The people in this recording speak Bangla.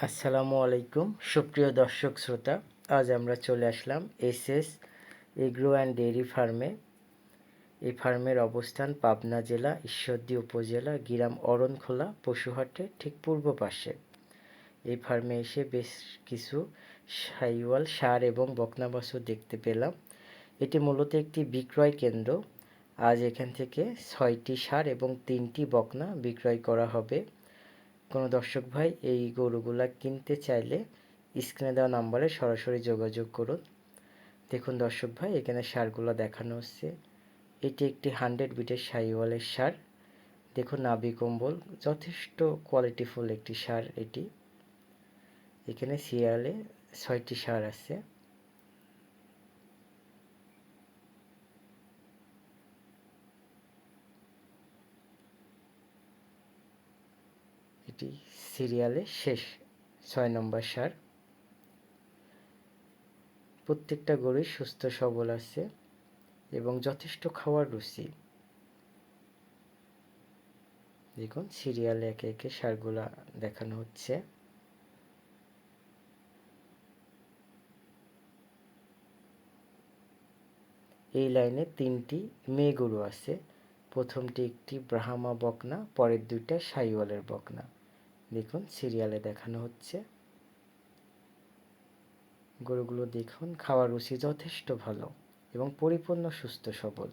আসসালামু আলাইকুম সুপ্রিয় দর্শক শ্রোতা, আজ আমরা চলে আসলাম এসএস এগ্রো অ্যান্ড ডেইরি ফার্মে। এই ফার্মের অবস্থান পাবনা জেলা ঈশ্বরদী উপজেলা গ্রাম অরণখোলা পশুহাটের ঠিক পূর্ব পাশে। এই ফার্মে এসে বেশ কিছু শাহিওয়াল ষাঁড় এবং বকনা বাছুর দেখতে পেলাম। এটি মূলত একটি বিক্রয় কেন্দ্র। আজ এখান থেকে 6টি ষাঁড় এবং 3টি বকনা বিক্রয় করা হবে। কোনো দর্শক ভাই এই গরুগুলা কিনতে চাইলে স্ক্রিনে দেওয়া নাম্বারে সরাসরি যোগাযোগ করুন। দেখুন দর্শক ভাই, এখানে ষাঁড়গুলো দেখানো হচ্ছে। এটি একটি 100 বিটের শাহিওয়ালের ষাঁড়। দেখুন নাভি কম্বল যথেষ্ট কোয়ালিটিফুল একটি ষাঁড় এটি। এখানে সিরিয়ালে 6টি ষাঁড় আছে। এটি সিরিয়ালে শেষ 6 নম্বর ষাঁড়। প্রত্যেকটা গরুই সুস্থ সবল আছে এবং যথেষ্ট খাওয়ার রুচি। দেখুন সিরিয়ালে একে একে ষাঁড়গুলা দেখানো হচ্ছে। এই লাইনে 3টি মেয়ে গরু আছে। প্রথমটি একটি ব্রাহ্মা বকনা, পরের 2টা শাহিওয়ালের বকনা। দেখুন সিরিয়ালে দেখানো হচ্ছে। গরুগুলো দেখুন, খাওয়ার রুচি যথেষ্ট ভালো এবং পরিপূর্ণ সুস্থ সবল।